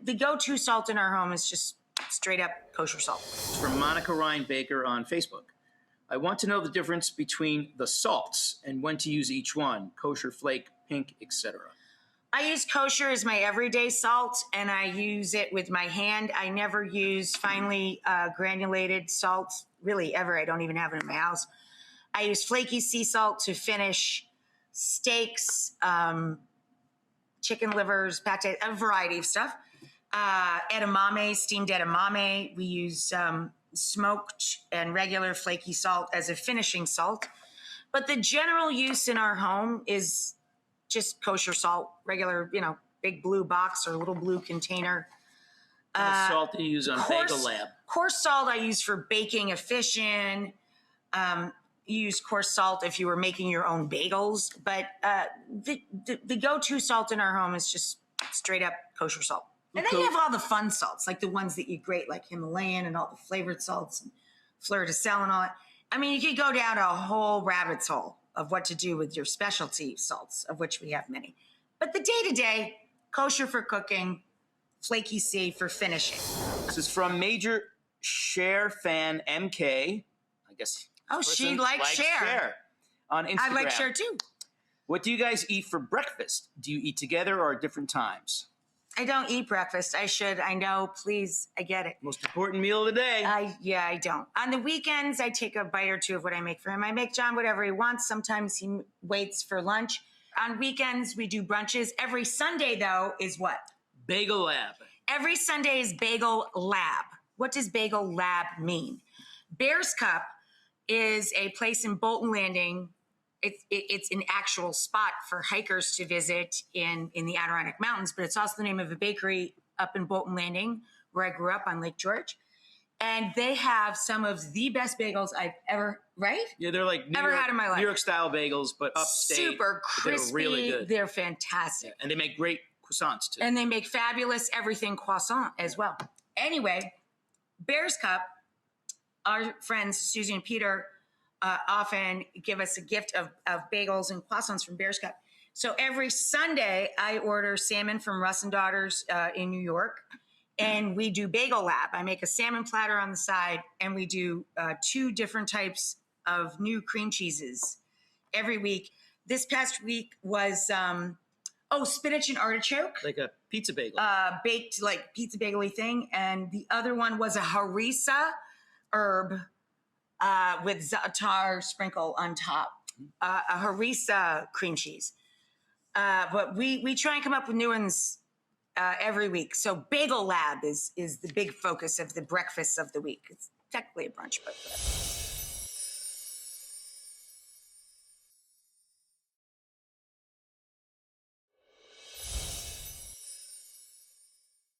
the go-to salt in our home is just straight up kosher salt. It's from Monica Ryan Baker on Facebook. I want to know the difference between the salts and when to use each one, kosher, flake, pink, etc. I use kosher as my everyday salt, and I use it with my hand. I never use finely granulated salt, really ever. I don't even have it in my house. I use flaky sea salt to finish steaks, chicken livers, pate, a variety of stuff. Edamame, steamed edamame. We use smoked and regular flaky salt as a finishing salt. But the general use in our home is just kosher salt, regular, big blue box or little blue container. What salt do you use on Bagel Lab? Coarse salt I use for baking a fish in. You use coarse salt if you were making your own bagels. But the go-to salt in our home is just straight up kosher salt. And then you have all the fun salts, like the ones that you grate, like Himalayan and all the flavored salts and fleur de sel and all that. I mean, you could go down a whole rabbit's hole of what to do with your specialty salts, of which we have many. But the day-to-day, kosher for cooking, flaky C for finishing. This is from Major Cher fan MK. I guess. Oh, she likes Cher. On Instagram. I like Cher too. What do you guys eat for breakfast? Do you eat together or at different times? I don't eat breakfast. I should. I know. Please. I get it. Most important meal of the day. I don't. On the weekends, I take a bite or two of what I make for him. I make John whatever he wants. Sometimes he waits for lunch. On weekends, we do brunches. Every Sunday, though, is what? Bagel Lab. Every Sunday is Bagel Lab. What does Bagel Lab mean? Bear's Cup is a place in Bolton Landing. It's an actual spot for hikers to visit in the Adirondack Mountains, but it's also the name of a bakery up in Bolton Landing, where I grew up on Lake George. And they have some of the best bagels I've ever, right? Yeah, they're like had in my life. New York style bagels, but upstate. Super crispy. They're really good. They're fantastic. Yeah, and they make great croissants too. And they make fabulous everything croissant as well. Anyway, Bear's Cup, our friends Susie and Peter often give us a gift of bagels and croissants from Bear's Cup. So every Sunday, I order salmon from Russ and Daughters in New York, and we do Bagel Lab. I make a salmon platter on the side, and we do 2 different types of new cream cheeses every week. This past week was, spinach and artichoke. Like a pizza bagel. Baked like pizza bagel-y thing. And the other one was a harissa herb with za'atar sprinkle on top, a harissa cream cheese. But we try and come up with new ones every week. So Bagel Lab is the big focus of the breakfast of the week. It's technically a brunch, but...